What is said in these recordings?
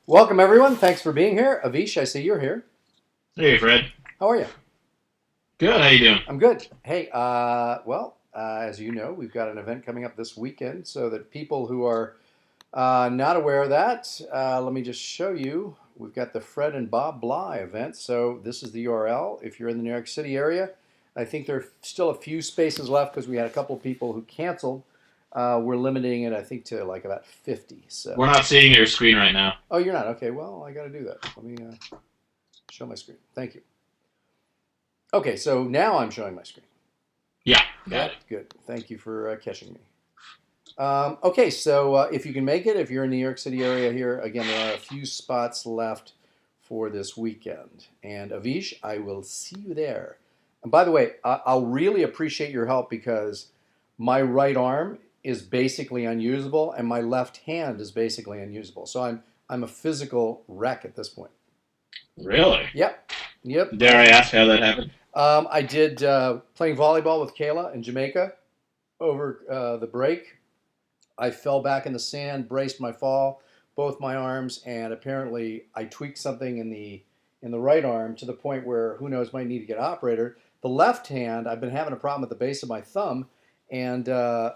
Welcome, everyone. Thanks for being here. Avish, I see you're here. Hey, Fred. How are you? Good. How you doing? I'm good. Hey, as you know, we've got an event coming up this weekend. So that people who are not aware of that, let me just show you. We've got the Fred and Bob Bly event. So this is the URL. If you're in the New York City area, I think there are still a few spaces left because we had a couple of people who canceled. We're limiting it, I think, to like about 50. We're So, not seeing your screen right now. oh, you're not? Okay, well, I got to do that. Let me show my screen. Thank you. Okay, so now I'm showing my screen. Yeah, got Good, it. good. Thank you for catching me. Okay, so if you can make it, if you're in the New York City area here, again, there are a few spots left for this weekend. And Avish, I will see you there. And by the way, I'll really appreciate your help because my right arm is basically unusable and my left hand is basically unusable. So I'm a physical wreck at this point. Really? Yep, yep. Dare I ask how that happened? I did playing volleyball with Kayla in Jamaica over the break. I fell back in the sand, braced my fall, both my arms, and apparently I tweaked something in the right arm to the point where who knows might need to get operated. The left hand, I've been having a problem at the base of my thumb, and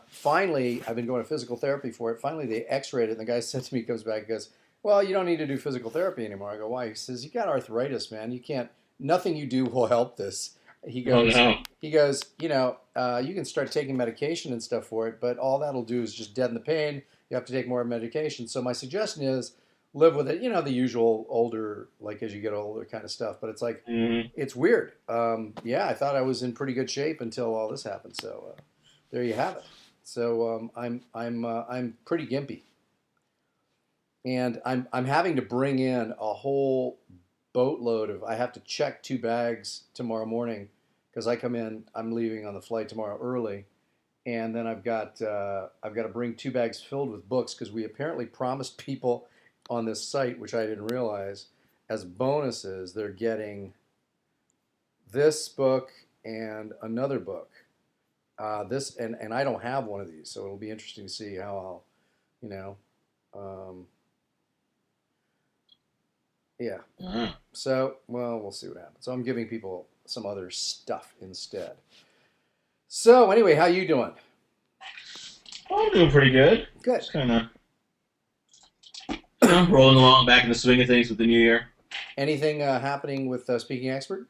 finally I've been going to physical therapy for it. Finally they X-rayed it, and the guy said to me, comes back, and goes, "Well, you don't need to do physical therapy anymore." I go, "Why?" He says, "You got arthritis, man. You can't. Nothing you do will help this." He Oh goes, no. he goes, you can start taking medication and stuff for it, but all that'll do is just deaden the pain. You have to take more medication. So my suggestion is live with it. The usual older, like as you get older kind of stuff. But it's like, Mm, it's weird. Yeah, I thought I was in pretty good shape until all this happened. So there you have it. So I'm pretty gimpy, and I'm having to bring in a whole boatload of. I have to check 2 bags tomorrow morning because I come in. I'm leaving on the flight tomorrow early, and then I've got to bring 2 bags filled with books because we apparently promised people on this site, which I didn't realize, as bonuses they're getting this book and another book. This and I don't have one of these, so it'll be interesting to see how I'll, you know, um, yeah. uh, So well, we'll see what happens. So I'm giving people some other stuff instead. So anyway, how you doing? I'm doing pretty good. Good. Just kind of, rolling along back in the swing of things with the new year. Anything happening with Speaking Expert?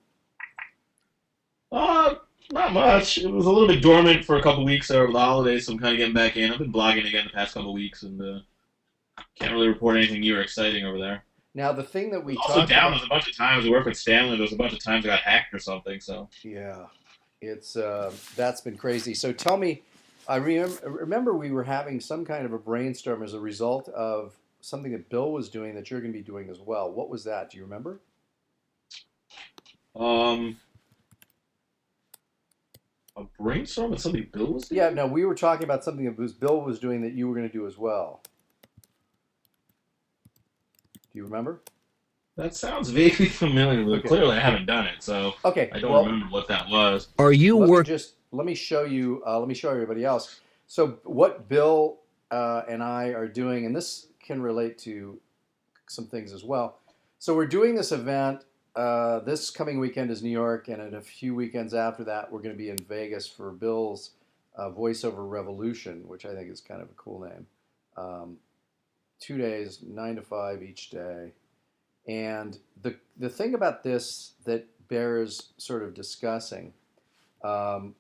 Uh, Not much. It was a little bit dormant for a couple weeks over the holidays, so I'm kind of getting back in. I've been blogging again the past couple weeks, and can't really report anything new or exciting over there. Now the thing that I was we also talked down. about, There's a bunch of times I worked with Stanley. There was a bunch of times I got hacked or something. So yeah, it's that's been crazy. So tell me, remember we were having some kind of a brainstorm as a result of something that Bill was doing that you're going to be doing as well. What was that? Do you remember? um, a brainstorm with something Bill was Yeah, doing. no, we were talking about something that Bill was doing that you were going to do as well. Do you remember? That sounds vaguely familiar, but Okay. clearly I haven't done it, so Okay. I don't Well, remember what that was. Are you work? let me show you. Let me show everybody else. So what Bill and I are doing, and this can relate to some things as well. So we're doing this event. This coming weekend is New York, and in a few weekends after that, we're going to be in Vegas for Bill's Voiceover Revolution, which I think is kind of a cool name. Um, 2 days, 9 to 5 each day. And the thing about this that bears sort of discussing, um,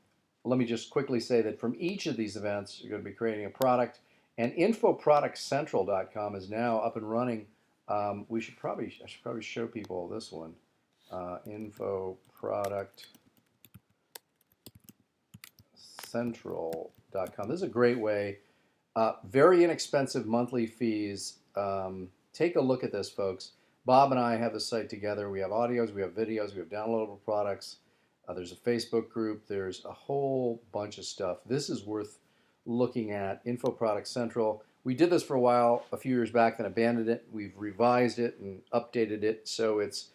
let me just quickly say that from each of these events, you're going to be creating a product, and infoproductcentral.com is now up and running. I should probably show people this one, infoproductcentral.com. This is a great way. Very inexpensive monthly fees. Take a look at this, folks. Bob and I have the site together. We have audios, we have videos, we have downloadable products. There's a Facebook group. There's a whole bunch of stuff. This is worth looking at. Info Product Central. We did this for a while, a few years back, then abandoned it. We've revised it and updated it. So it's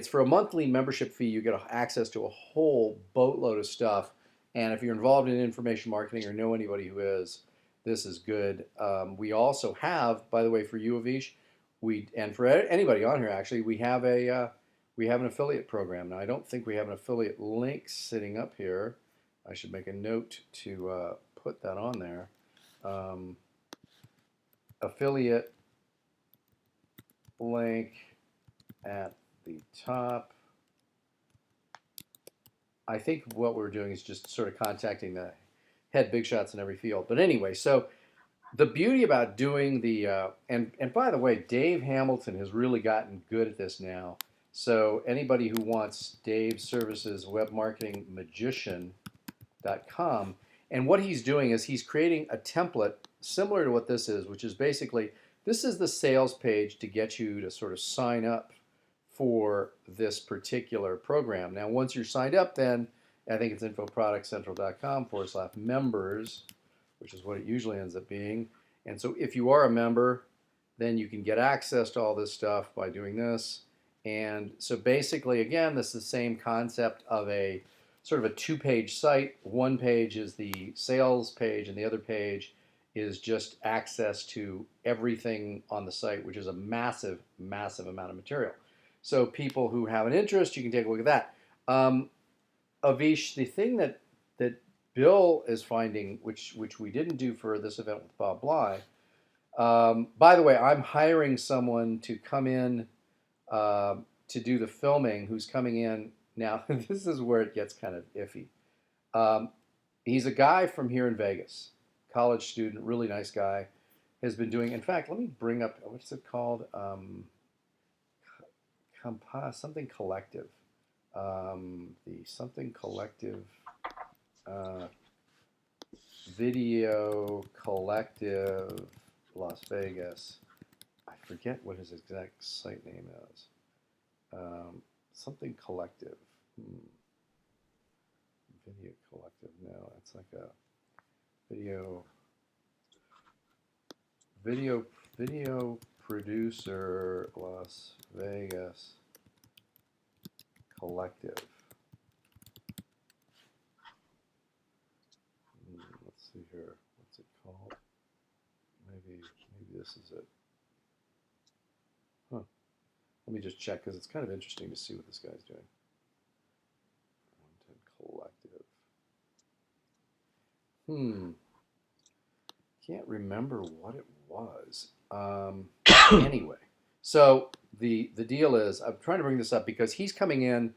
for a monthly membership fee. You get access to a whole boatload of stuff. And if you're involved in information marketing or know anybody who is, this is good. We also have, by the way, for you, Avish, and for anybody on here, actually, we have an affiliate program. Now, I don't think we have an affiliate link sitting up here. I should make a note to put that on there. Um, Affiliate link at the top. I think what we're doing is just sort of contacting the head big shots in every field. But anyway, so the beauty about doing the and by the way, Dave Hamilton has really gotten good at this now. So anybody who wants Dave's services, webmarketingmagician.com, and what he's doing is he's creating a template similar to what this is, which is basically this is the sales page to get you to sort of sign up for this particular program. Now, once you're signed up, then I think it's infoproductcentral.com/members, which is what it usually ends up being. And so if you are a member, then you can get access to all this stuff by doing this. And so basically, again, this is the same concept of a sort of a two-page site. One page is the sales page, and the other page is just access to everything on the site, which is a massive, massive amount of material. So people who have an interest, you can take a look at that. Avish, the thing that Bill is finding, which we didn't do for this event with Bob Bly. By the way, I'm hiring someone to come in to do the filming. Who's coming in now? This is where it gets kind of iffy. He's a guy from here in Vegas, college student, really nice guy. Has been doing. In fact, let me bring up what's it called? Something collective. The something collective. Video Collective Las Vegas. I forget what his exact site name is. Something Collective. Video Collective. No, it's like a video producer Las Vegas Collective. Let's see here. What's it called? Maybe this is it. Huh. Let me just check because it's kind of interesting to see what this guy's doing. Content Collective. Can't remember what it was. Anyway, so the deal is, I'm trying to bring this up because he's coming in.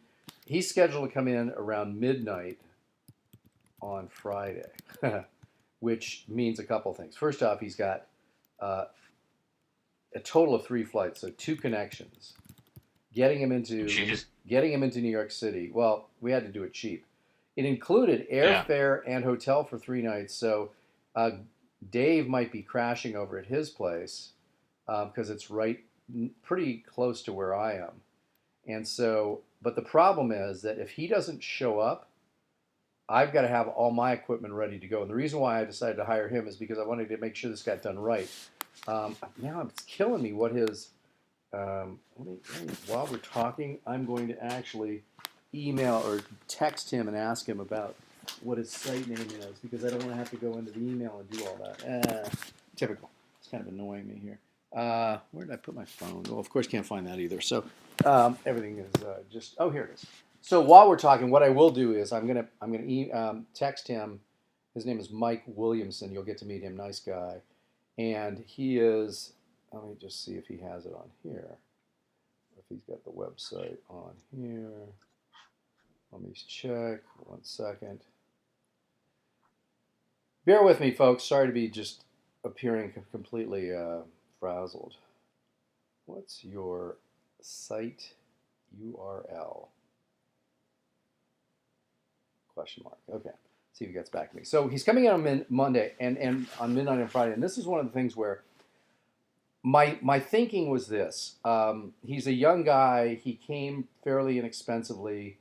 He's scheduled to come in around midnight on Friday, which means a couple things. First off, he's got a total of 3 flights, so 2 connections. Getting him into New York City. Well, we had to do it cheap. It included airfare and hotel for 3 nights. So Dave might be crashing over at his place because it's pretty close to where I am. And so, but the problem is that if he doesn't show up, I've got to have all my equipment ready to go. And the reason why I decided to hire him is because I wanted to make sure this got done right. Now it's killing me what his, while we're talking, I'm going to actually email or text him and ask him about what his site name is because I don't want to have to go into the email and do all that. Typical. It's kind of annoying me here. Where did I put my phone? Well, of course, can't find that either. So everything is just. Oh, here it is. So while we're talking, what I will do is I'm gonna text him. His name is Mike Williamson. You'll get to meet him. Nice guy, and he is. Let me just see if he has it on here. If he's got the website on here. Let me check. 1 second. Bear with me, folks. Sorry to be just appearing completely frazzled. What's your site URL? Question mark. Okay. See if he gets back to me. So he's coming in on Monday and on midnight on Friday. And this is one of the things where my thinking was this. He's a young guy. He came fairly inexpensively.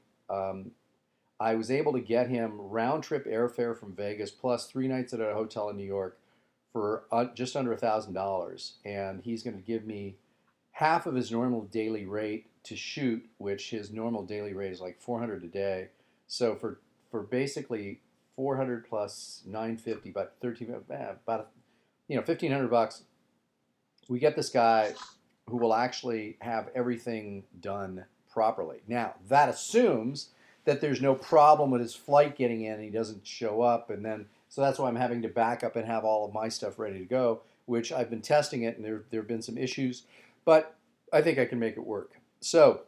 I was able to get him round-trip airfare from Vegas plus 3 nights at a hotel in New York for just under $1,000. And he's going to give me half of his normal daily rate to shoot, which his normal daily rate is like $400 a day. So for basically 400 plus 950, about $1,500 bucks. We get this guy who will actually have everything done properly. Now, that assumes that there's no problem with his flight getting in and he doesn't show up. And then, so that's why I'm having to back up and have all of my stuff ready to go, which I've been testing it and there have been some issues, but I think I can make it work. So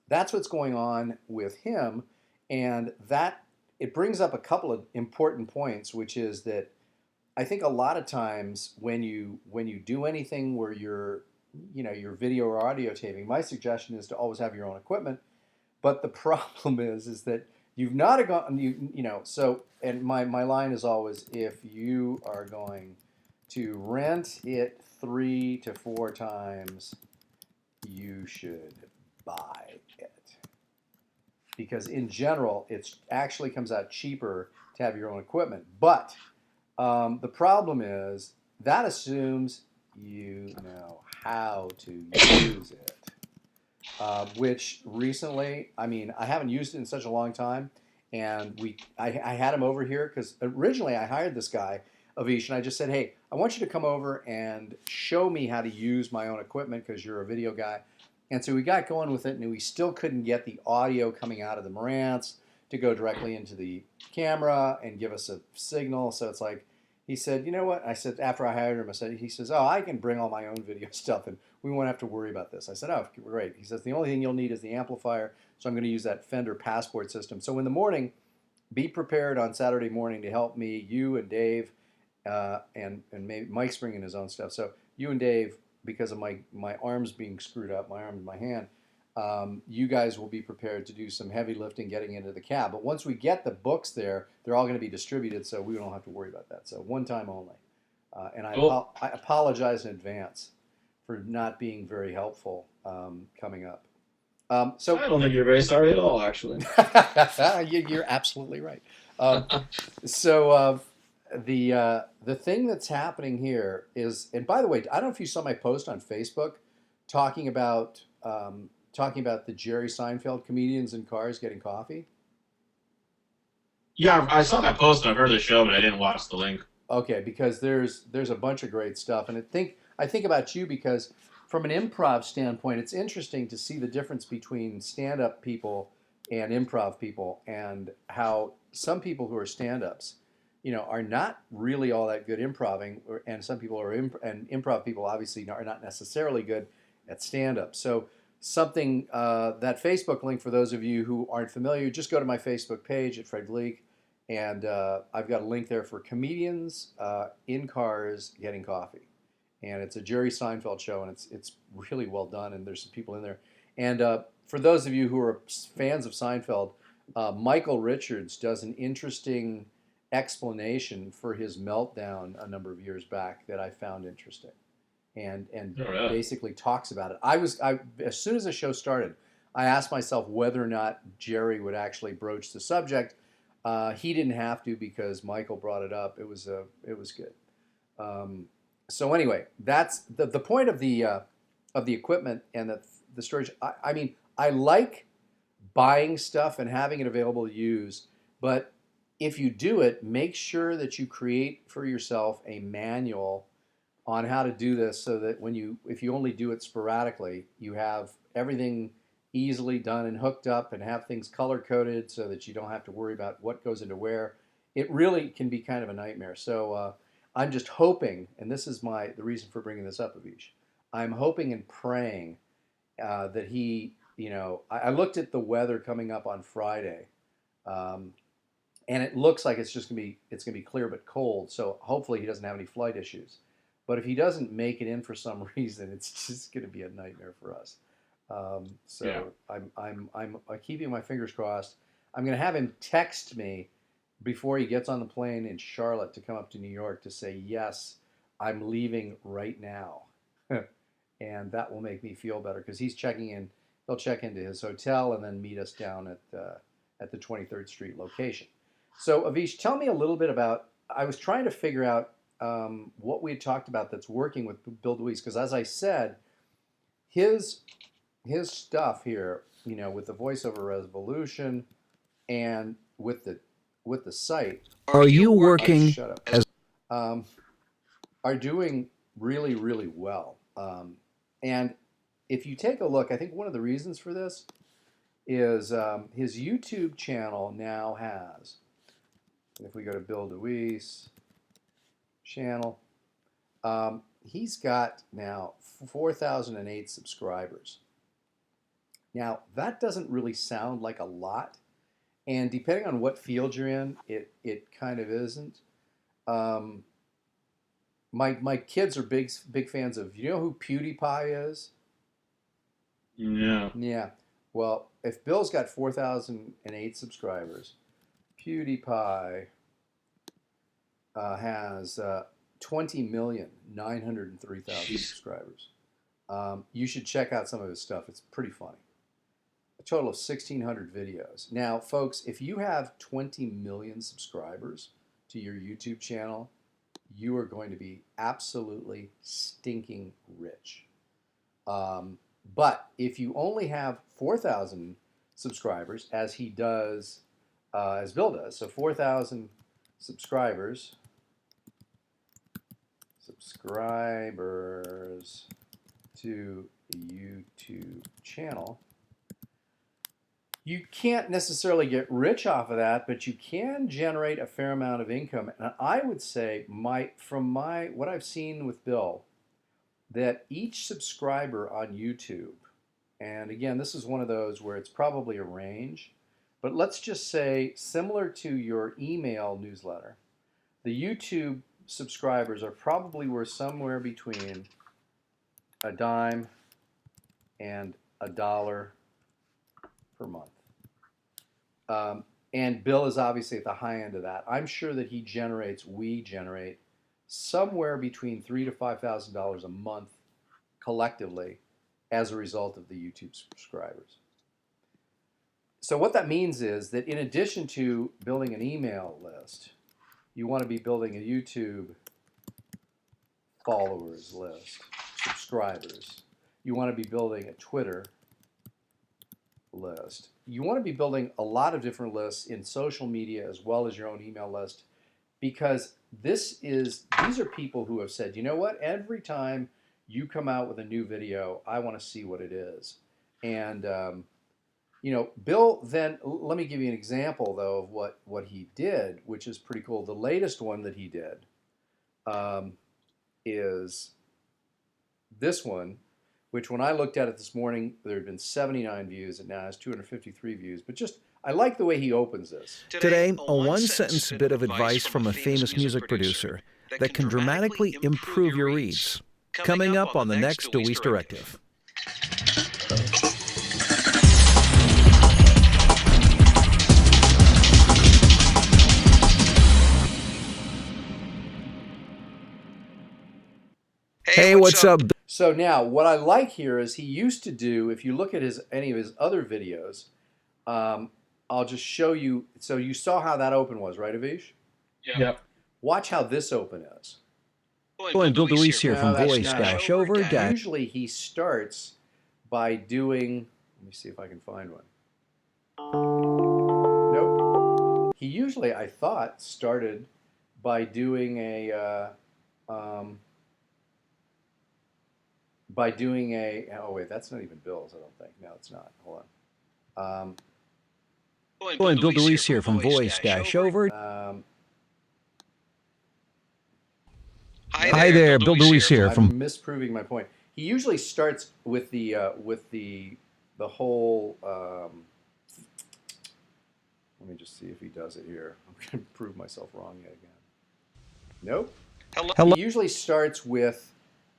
that's what's going on with him. And that it brings up a couple of important points, which is that I think a lot of times when you do anything where you're video or audio taping, my suggestion is to always have your own equipment. But the problem is that you've not gone so and my line is always, if you are going to rent it 3 to 4 times, you should buy it, because in general it actually comes out cheaper to have your own equipment. But the problem is that assumes you know how to use it. Which recently, I mean, I haven't used it in such a long time, and I had him over here because originally I hired this guy, Avish, and I just said, hey, I want you to come over and show me how to use my own equipment because you're a video guy. And so we got going with it, and we still couldn't get the audio coming out of the Marantz to go directly into the camera and give us a signal. So it's like, he said, you know what? I said, after I hired him, he says, oh, I can bring all my own video stuff and we won't have to worry about this. I said, oh, great. He says, the only thing you'll need is the amplifier. So I'm going to use that Fender Passport system. So in the morning, be prepared on Saturday morning to help me, you and Dave, and maybe Mike's bringing his own stuff. So you and Dave, because of my arms being screwed up, my arm and my hand, you guys will be prepared to do some heavy lifting getting into the cab. But once we get the books there, they're all going to be distributed, so we don't have to worry about that. So one time only. And Cool. I apologize in advance for not being very helpful coming up. So I don't think you're very sorry at all, actually. you're absolutely right. Um, so the thing that's happening here is, and by the way, I don't know if you saw my post on Facebook talking about the Jerry Seinfeld comedians in cars getting coffee. Yeah, I saw that post and I've heard the show, but I didn't watch the link. Okay, because there's a bunch of great stuff, and I think about you because from an improv standpoint, it's interesting to see the difference between stand-up people and improv people, and how some people who are stand-ups, are not really all that good improving, and some people are and improv people obviously are not necessarily good at stand-up. So something that Facebook link, for those of you who aren't familiar, just go to my Facebook page at Fred Gleeck, and I've got a link there for comedians in cars getting coffee, and it's a Jerry Seinfeld show, and it's really well done, and there's some people in there. And for those of you who are fans of Seinfeld, Michael Richards does an interesting explanation for his meltdown a number of years back that I found interesting, and Oh, really? basically talks about it. I as soon as the show started, I asked myself whether or not Jerry would actually broach the subject. He didn't have to because Michael brought it up. It was good. So anyway, that's the point of the equipment and the storage. I mean, I like buying stuff and having it available to use, but if you do it, make sure that you create for yourself a manual on how to do this, so that if you only do it sporadically, you have everything easily done and hooked up, and have things color coded so that you don't have to worry about what goes into where. It really can be kind of a nightmare. So I'm just hoping, and this is the reason for bringing this up, Avish. I'm hoping and praying that he, I looked at the weather coming up on Friday, and it looks like it's gonna be clear but cold. So hopefully he doesn't have any flight issues. But if he doesn't make it in for some reason, it's just gonna be a nightmare for us. So Yeah. I'm keeping my fingers crossed. I'm gonna have him text me before he gets on the plane in Charlotte to come up to New York to say, yes, I'm leaving right now. And that will make me feel better because he's checking in. He'll check into his hotel and then meet us down at the 23rd Street location. So Avish, tell me a little bit about. I was trying to figure out what we had talked about that's working with Bill DeWeese, because as I said, his stuff here, with the voiceover resolution and with the site. Are you working Shut up. as Um, are doing really, really well. And if you take a look, I think one of the reasons for this is his YouTube channel now has, if we go to Bill DeWeese channel, he's got now 4,008 subscribers. Now, that doesn't really sound like a lot, and depending on what field you're in, it kind of isn't. My kids are big fans of, you know who PewDiePie is? Yeah. Yeah. Well, if Bill's got 4,008 subscribers, PewDiePie has 20,903,000 subscribers. You should check out some of his stuff. It's pretty funny. A total of 1,600 videos. Now, folks, if you have 20 million subscribers to your YouTube channel, you are going to be absolutely stinking rich. But if you only have 4,000 subscribers, as he does, as Bill does, so 4,000 subscribers to YouTube channel, you can't necessarily get rich off of that, but you can generate a fair amount of income. And I would say, from what I've seen with Bill, that each subscriber on YouTube, and again, this is one of those where it's probably a range, but let's just say similar to your email newsletter, the YouTube subscribers are probably worth somewhere between a dime and $1 per month. And Bill is obviously at the high end of that. I'm sure that we generate somewhere between $3,000 to $5,000 a month collectively as a result of the YouTube subscribers. So what that means is that in addition to building an email list, you want to be building a YouTube followers list, subscribers. You want to be building a Twitter list. You want to be building a lot of different lists in social media as well as your own email list, because these are people who have said, you know what, every time you come out with a new video, I want to see what it is. And Bill, then let me give you an example though of what he did, which is pretty cool. The latest one that he did is this one, which when I looked at it this morning, there had been 79 views. It now has 253 views. But I like the way he opens this. Today, a one-sentence bit of advice from a famous music producer that can dramatically improve your reads. Coming up on the next DeWeese Directive. Hey, what's up? So now, what I like here is he used to do, if you look at any of his other videos, I'll just show you. So you saw how that open was, right, Avish? Yeah. Watch how this open is. Bill DeWeese here from Voice-Over. Usually he starts by doing, let me see if I can find one. Nope. He usually, I thought, started by doing oh wait, that's not even Bill's, I don't think. No, it's not. Hold on. Bill DeWeese here from Voice-Over. Hi there, Bill DeWeese here from... I'm misproving my point. He usually starts with the whole... let me just see if he does it here. I'm going to prove myself wrong yet again. Nope. Hello. He usually starts with...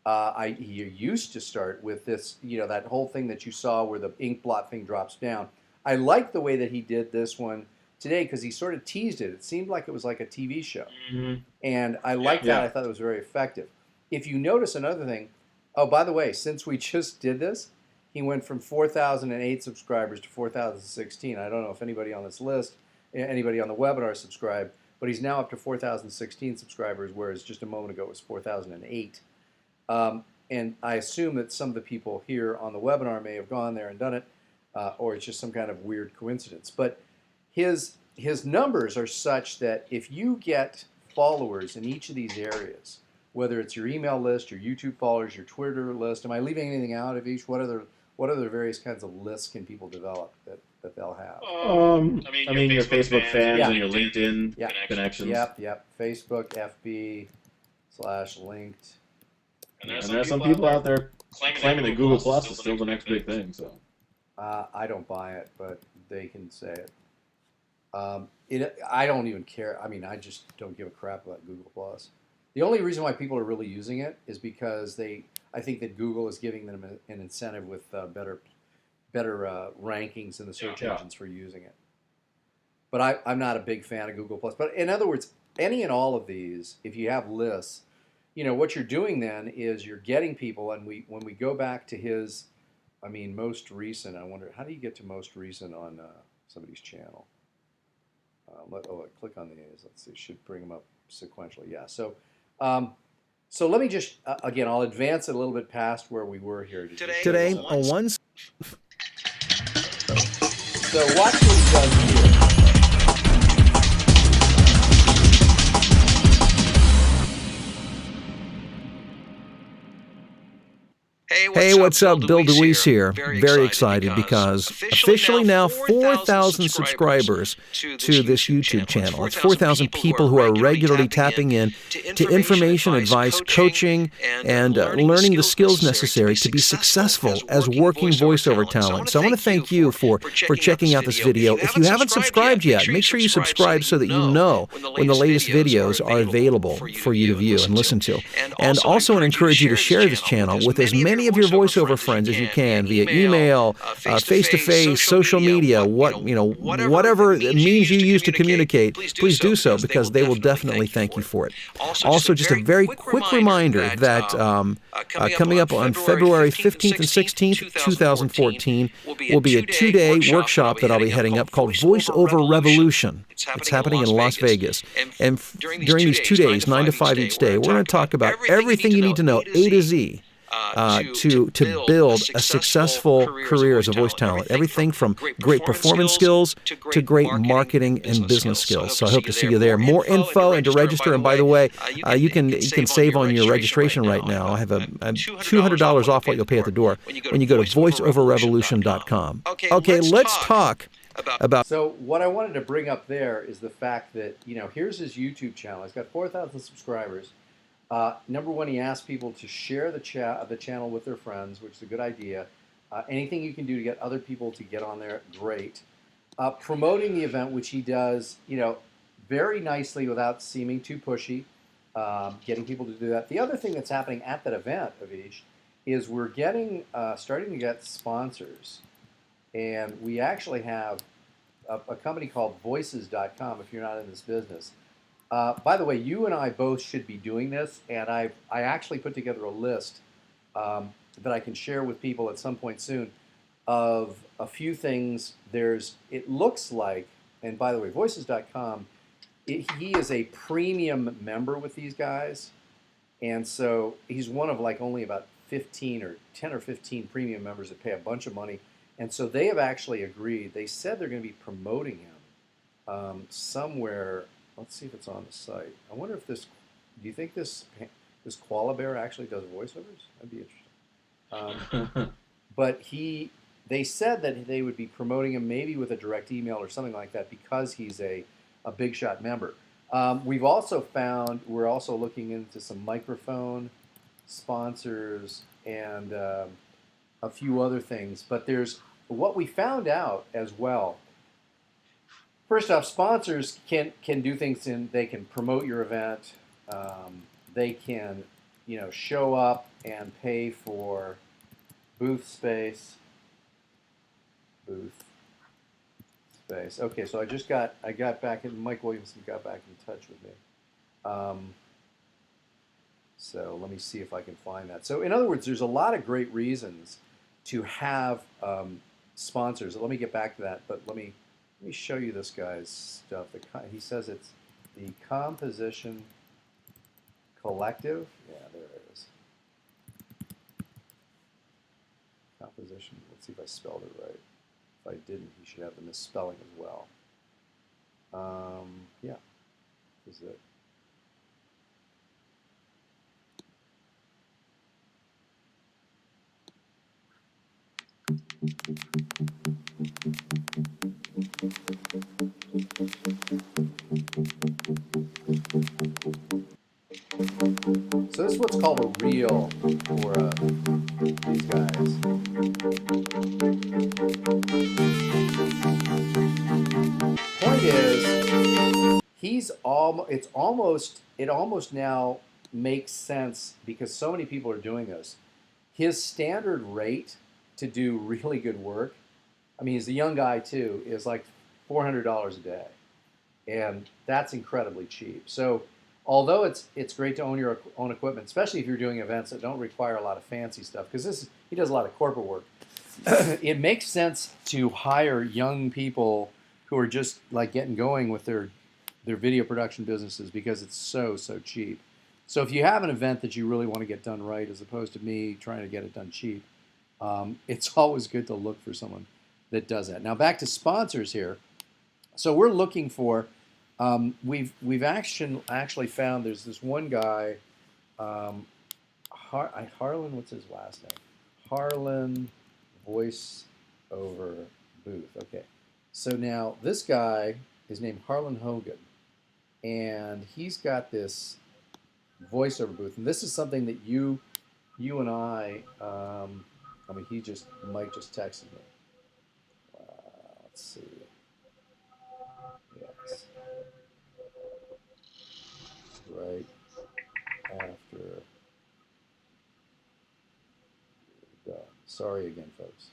he used to start with this, that whole thing that you saw where the ink blot thing drops down. I like the way that he did this one today because he sort of teased it. It seemed like it was like a TV show. Mm-hmm. And I liked that. I thought it was very effective. If you notice another thing, oh, by the way, since we just did this, he went from 4,008 subscribers to 4,016. I don't know if anybody on this list, anybody on the webinar subscribed, but he's now up to 4,016 subscribers, whereas just a moment ago it was 4,008. And I assume that some of the people here on the webinar may have gone there and done it, or it's just some kind of weird coincidence. But his numbers are such that if you get followers in each of these areas, whether it's your email list, your YouTube followers, your Twitter list. Am I leaving anything out of each? What other various kinds of lists can people develop that they'll have? I mean, your Facebook fans Yeah. and your LinkedIn Yeah. connections. Yep. Facebook, FB/linked. And there are some people out there claiming that Google Plus is still the next big thing. So I don't buy it, but they can say it. I don't even care. I mean, I just don't give a crap about Google Plus. The only reason why people are really using it is because I think that Google is giving them an incentive with better rankings in the search engines for using it. But I'm not a big fan of Google Plus. But in other words, any and all of these, if you have lists, what you're doing then is you're getting people, and when we go back to his, most recent. I wonder, how do you get to most recent on somebody's channel? Click on these. Let's see. Should bring them up sequentially. Yeah. So let me just again. I'll advance it a little bit past where we were here Today on one. So watch what he does here. Hey, what's up? Bill DeWeese here. Very excited because officially now 4,000 subscribers to this YouTube channel. It's 4,000 people who are regularly tapping in to information, advice, coaching, and learning the skills necessary to be successul as working voiceover talent. So I want to thank you for checking out this video. If you haven't subscribed yet, make sure you subscribe so that you know when the latest videos are available for you to view and listen to. And also I encourage you to share this channel with as many of your voiceover friends as you can via email, face-to-face, social media, whatever means you use to communicate, please do so because they will definitely thank you for it. Also, just a very quick reminder that coming up on February 15th and 16th, 2014, will be a 2-day workshop that I'll be heading up called VoiceOver Revolution. It's happening in Las Vegas. And during these 2 days, 9 to 5 each day, we're going to talk about everything you need to know, A to Z. To build a successful career as a voice talent. Everything from great performance skills to great marketing and business skills. So I hope to see you there. More info and to register. And by the way, you can save on your registration right now. I have a $200 off what you'll pay at the door when you go to voiceoverrevolution.com. Okay, let's talk about. So what I wanted to bring up there is the fact that here's his YouTube channel. He's got 4,000 subscribers. Number one, he asked people to share the channel with their friends, which is a good idea. Anything you can do to get other people to get on there, great. Promoting the event, which he does, very nicely without seeming too pushy, getting people to do that. The other thing that's happening at that event, Avish, is we're starting to get sponsors. And we actually have a company called Voices.com, if you're not in this business. By the way, you and I both should be doing this, and I actually put together a list that I can share with people at some point soon of a few things. It looks like, and by the way, Voices.com, he is a premium member with these guys, and so he's one of only about 10 or 15 premium members that pay a bunch of money, and so they have actually agreed. They said they're going to be promoting him somewhere. Let's see if it's on the site. I wonder if do you think this koala bear actually does voiceovers? That'd be interesting. But they said that they would be promoting him maybe with a direct email or something like that because he's a big shot member. We're also looking into some microphone sponsors and a few other things. But there's what we found out as well. First off, sponsors can do things they can promote your event. They can, show up and pay for booth space. Okay, so I got back in. Mike Williamson got back in touch with me. So let me see if I can find that. So in other words, there's a lot of great reasons to have sponsors. Let me get back to that, but let me show you this guy's stuff. He says it's the Composition Collective. Yeah, there it is. Composition. Let's see if I spelled it right. If I didn't, he should have the misspelling as well. Yeah, this is it. So this is what's called a reel for these guys. Point is, it almost now makes sense because so many people are doing this. His standard rate to do really good work, I mean, he's a young guy too, is like $400 a day, and that's incredibly cheap. So, although it's great to own your own equipment, especially if you're doing events that don't require a lot of fancy stuff, because he does a lot of corporate work. It makes sense to hire young people who are just like getting going with their video production businesses because it's so cheap. So if you have an event that you really want to get done right, as opposed to me trying to get it done cheap, it's always good to look for someone that does that. Now back to sponsors here. So we're looking for. We've actually found there's this one guy, Harlan. What's his last name? Harlan Voice Over Booth. Okay, so now this guy is named Harlan Hogan, and he's got this voiceover booth, and this is something that you and I mean, Mike just texted me. Let's see. Yes. Right after. Sorry again, folks.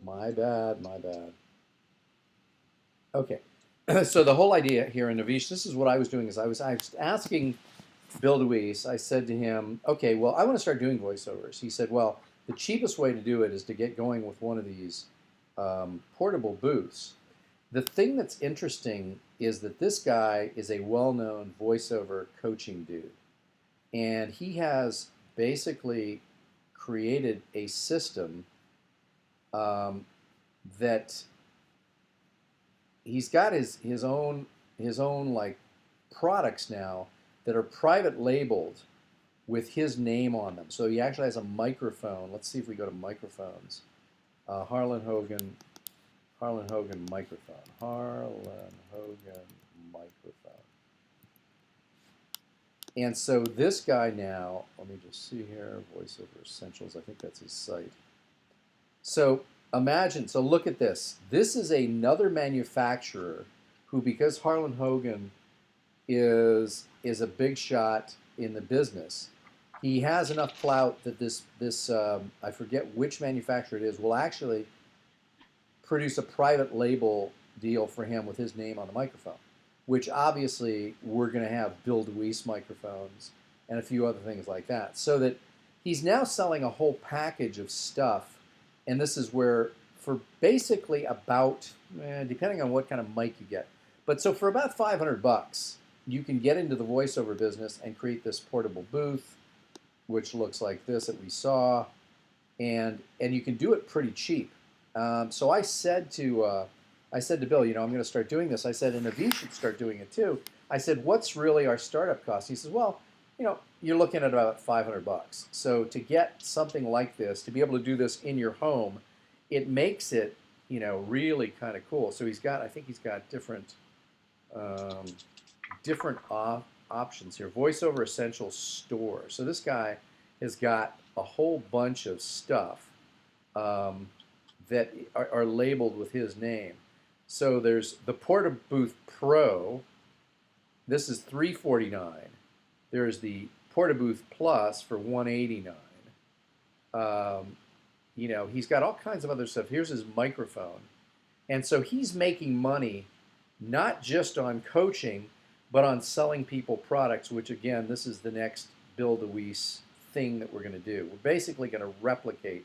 My bad. Okay. So the whole idea here, and Navish, this is what I was doing, is I was asking Bill DeWeese, I said to him, okay, well, I want to start doing voiceovers. He said, well, the cheapest way to do it is to get going with one of these portable booths. The thing that's interesting is that this guy is a well-known voiceover coaching dude. And he has basically created a system that he's got his own like products now that are private labeled with his name on them. So he actually has a microphone. Let's see if we go to microphones. Harlan Hogan microphone. Harlan Hogan microphone. And so this guy now, let me just see here, VoiceOver Essentials, I think that's his site. So imagine, so look at this. This is another manufacturer who, because Harlan Hogan is a big shot in the business, he has enough clout that this I forget which manufacturer it is, will actually produce a private label deal for him with his name on the microphone, which obviously we're going to have Bill DeWeese microphones and a few other things like that. So that he's now selling a whole package of stuff, and this is where for basically about, depending on what kind of mic you get, but so for about $500, you can get into the voiceover business and create this portable booth, which looks like this that we saw, and you can do it pretty cheap. So I said to Bill, I'm going to start doing this. I said, and Avi should start doing it too. I said, what's really our startup cost? He says, well, you're looking at about $500. So to get something like this, to be able to do this in your home, it makes it, really kind of cool. So I think he's got different options here. VoiceOver Essentials Store. So this guy has got a whole bunch of stuff that are labeled with his name. So there's the PortaBooth Pro. This is $349. There's the PortaBooth Plus for $189. He's got all kinds of other stuff. Here's his microphone. And so he's making money not just on coaching, but on selling people products, which again, this is the next Bill DeWeese thing that we're going to do. We're basically going to replicate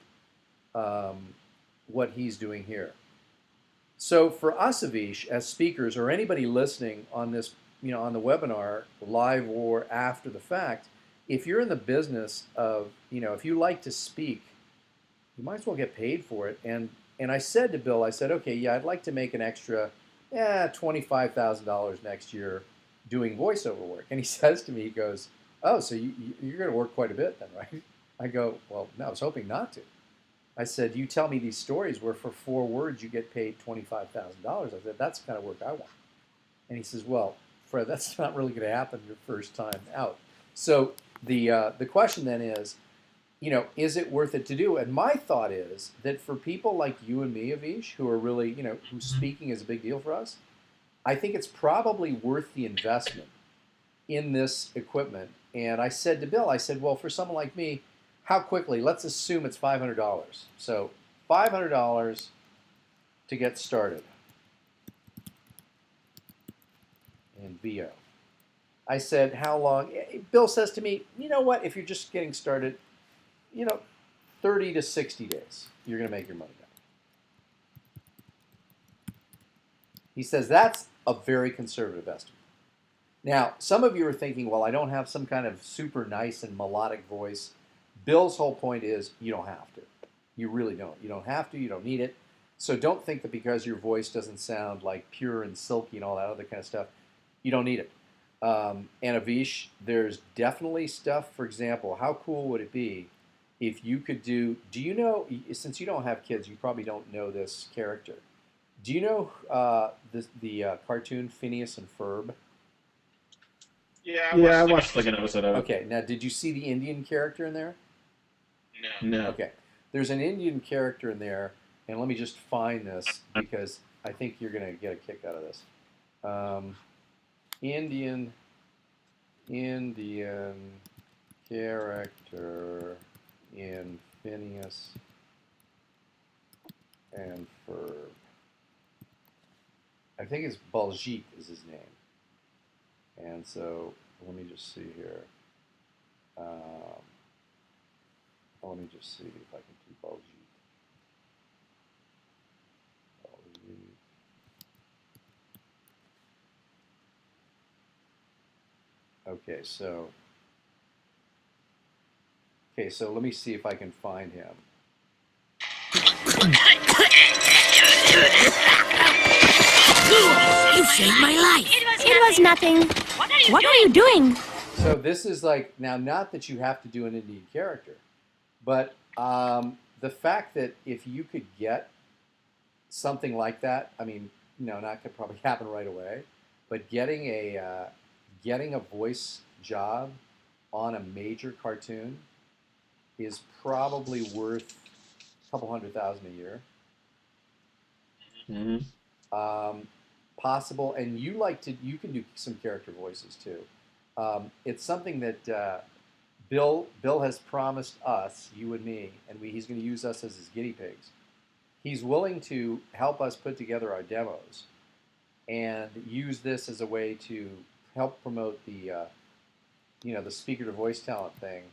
what he's doing here. So for us, Avish, as speakers, or anybody listening on this, on the webinar, live or after the fact, if you're in the business of, if you like to speak, you might as well get paid for it. And I said to Bill, I said, okay, yeah, I'd like to make an extra $25,000 next year doing voiceover work. And he says to me, he goes, oh, so you're going to work quite a bit then, right? I go, well, no, I was hoping not to. I said, you tell me these stories where for 4 words you get paid $25,000. I said, that's the kind of work I want. And he says, well, Fred, that's not really going to happen your first time out. So the question then is, is it worth it to do? And my thought is that for people like you and me, Avish, who are really, who speaking is a big deal for us, I think it's probably worth the investment in this equipment. And I said to Bill, I said, well, for someone like me, how quickly? Let's assume it's $500. So $500 to get started in VO. I said, how long? Bill says to me, you know what? If you're just getting started, 30 to 60 days, you're going to make your money back. He says that's a very conservative estimate. Now, some of you are thinking, well, I don't have some kind of super nice and melodic voice. Bill's whole point is you don't have to. You really don't. You don't have to. You don't need it. So don't think that because your voice doesn't sound like pure and silky and all that other kind of stuff, you don't need it. And Avish, there's definitely stuff, for example, how cool would it be if you could do you know, since you don't have kids, you probably don't know this character. Do you know the cartoon Phineas and Ferb? Yeah, I watched like an episode of it. Okay, now did you see the Indian character in there? No. Okay, there's an Indian character in there, and let me just find this because I think you're going to get a kick out of this. Indian character in Phineas and Ferb. I think it's Baljeet is his name. And so let me just see here. Let me just see if I can do Baljeet. Okay, so let me see if I can find him. You saved my life. It was nothing. What are you doing? So this is like, now not that you have to do an Indian character, but the fact that if you could get something like that, I mean, not could probably happen right away, but getting a voice job on a major cartoon is probably worth a couple $100,000 a year. Mm-hmm. Possible, and you can do some character voices too. It's something that Bill has promised us, you and me, and he's going to use us as his guinea pigs. He's willing to help us put together our demos and use this as a way to help promote the the speaker to voice talent thing.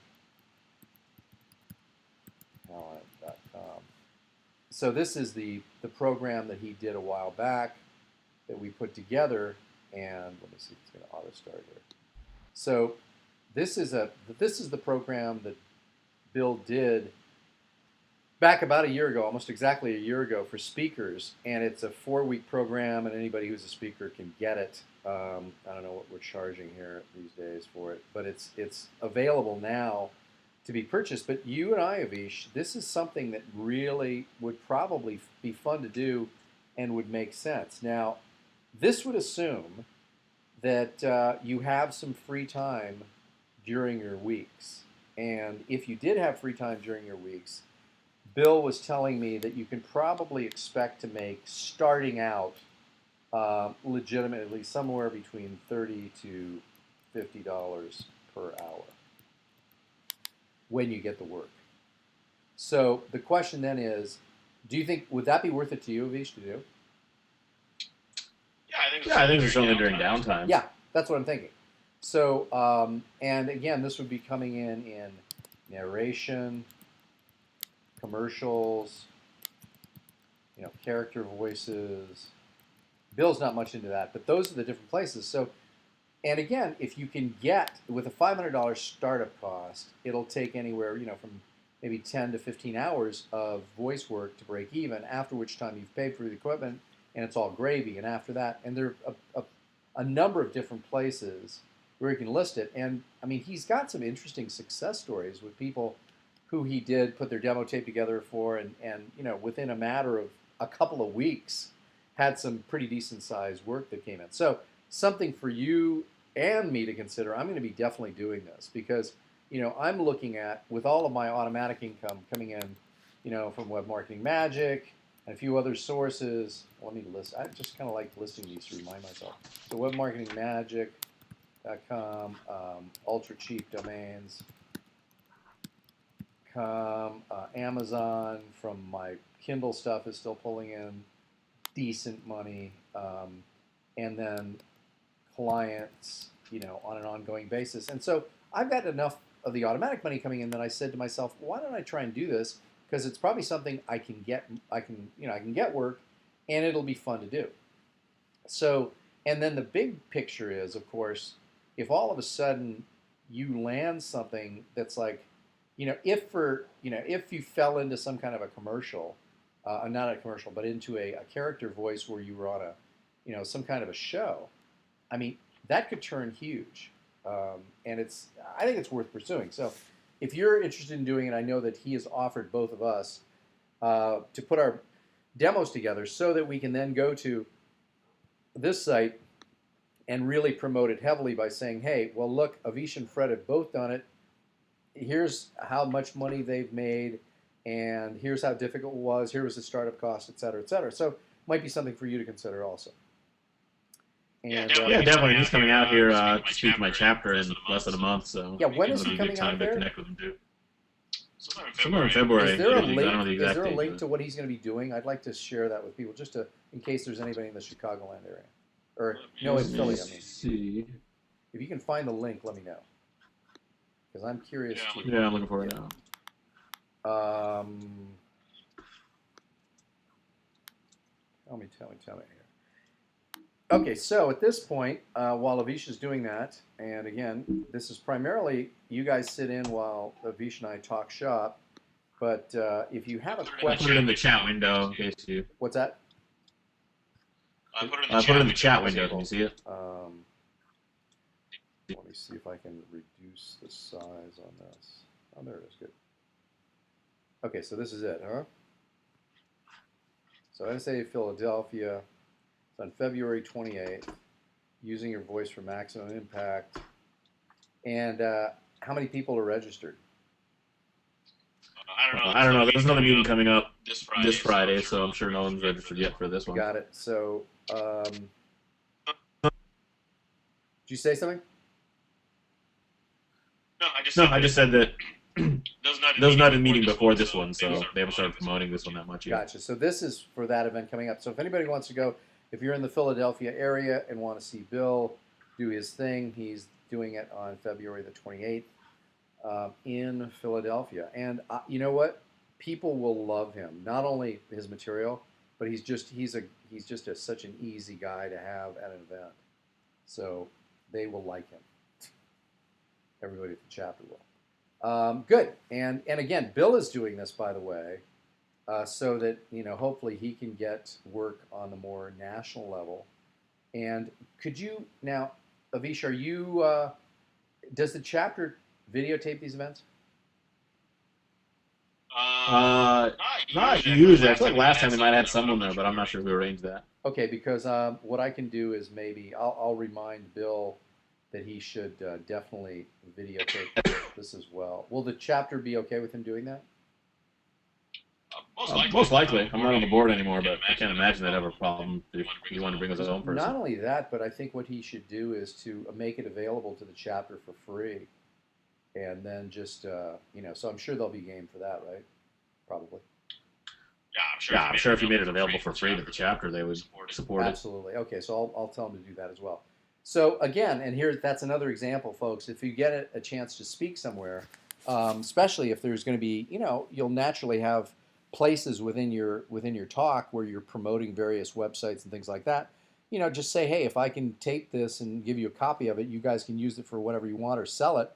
Talent.com. So this is the program that he did a while back that we put together, and let me see if it's going to auto start here. So this is the program that Bill did back about a year ago, almost exactly a year ago, for speakers, and it's a 4-week program, and anybody who's a speaker can get it. I don't know what we're charging here these days for it, but it's available now to be purchased. But you and I, Avish, this is something that really would probably be fun to do and would make sense. Now, this would assume that you have some free time during your weeks. And if you did have free time during your weeks, Bill was telling me that you can probably expect to make, starting out, legitimately somewhere between $30 to $50 per hour when you get the work. So the question then is, do you think, would that be worth it to you, Avish, to do? I think it's only during downtime. Yeah, that's what I'm thinking. So, and again, this would be coming in narration, commercials, character voices. Bill's not much into that, but those are the different places. So, and again, if you can get, with a $500 startup cost, it'll take anywhere, from maybe 10 to 15 hours of voice work to break even, after which time you've paid for the equipment, and it's all gravy. And after that, and there are a number of different places where you can list it. And I mean, he's got some interesting success stories with people who he did put their demo tape together for, and within a matter of a couple of weeks, had some pretty decent sized work that came in. So something for you and me to consider. I'm going to be definitely doing this because I'm looking at, with all of my automatic income coming in, from Web Marketing Magic and a few other sources. Let me list. I just kind of like listing these to remind myself. So webmarketingmagic.com, ultra cheap domains. Amazon from my Kindle stuff is still pulling in decent money, and then clients, on an ongoing basis. And so I've got enough of the automatic money coming in that I said to myself, why don't I try and do this? Because it's probably something I can get work, and it'll be fun to do. So, and then the big picture is, of course, if all of a sudden you land something that's like, if you fell into some kind of a commercial, not a commercial, but into a character voice where you were on a, some kind of a show, I mean, that could turn huge. And I think it's worth pursuing. So if you're interested in doing it, I know that he has offered both of us to put our demos together so that we can then go to this site and really promote it heavily by saying, hey, well, look, Avish and Fred have both done it. Here's how much money they've made, and here's how difficult it was. Here was the startup cost, et cetera, et cetera. So might be something for you to consider also. And, definitely. He's coming out here to speak to my chapter in less than a month. So yeah, when is he coming out there? To connect with him too. Somewhere in February. Is there a link? I don't know the exact Is there a date, link to what he's going to be doing? I'd like to share that with people, just in case there's anybody in the Chicagoland area, or in Philly. I mean, see. If you can find the link, let me know, because I'm curious too. Yeah, I'm looking for it now. Tell me here. Okay, so at this point, while Avish is doing that, and again, this is primarily you guys sit in while Avish and I talk shop. But if you have a question, Put it in the chat window in case you. What's that? I put it in the chat window. Can you see it? Let me see if I can reduce the size on this. Oh, there it is. Good. Okay, so this is it, huh? So NSA Philadelphia, it's on February 28th, using your voice for maximum impact. And how many people are registered? I don't know. There's another meeting coming up this Friday, so I'm sure no one's registered yet for this one. Got it. So, did you say something? No, I just said that there's not a meeting before this one, so they haven't started promoting this one that much yet. Gotcha. So this is for that event coming up. So if anybody wants to go, if you're in the Philadelphia area and want to see Bill do his thing, he's doing it on February the 28th in Philadelphia. And you know what? People will love him. Not only his material, but he's just such an easy guy to have at an event. So they will like him. Everybody at the chapter will. Good. And again, Bill is doing this, by the way, so that hopefully he can get work on the more national level. And could you now, Avish, are you? Does the chapter videotape these events? Not usually. I feel like last time they might have had someone there, but I'm not sure who arranged that. Okay, because what I can do is maybe I'll remind Bill that he should definitely videotape this as well. Will the chapter be okay with him doing that? Most likely. I'm not on the board anymore, but I can't imagine they'd have a problem if you want to bring us his own person. Not only that, but I think what he should do is to make it available to the chapter for free. And then just, so I'm sure they'll be game for that, right? Probably. Yeah, I'm sure if you made it available for free to the chapter, they would support it. Absolutely. Okay, so I'll tell them to do that as well. So again, and that's another example, folks. If you get a chance to speak somewhere, especially if there's going to be, you'll naturally have places within your talk where you're promoting various websites and things like that. Just say, hey, if I can tape this and give you a copy of it, you guys can use it for whatever you want or sell it.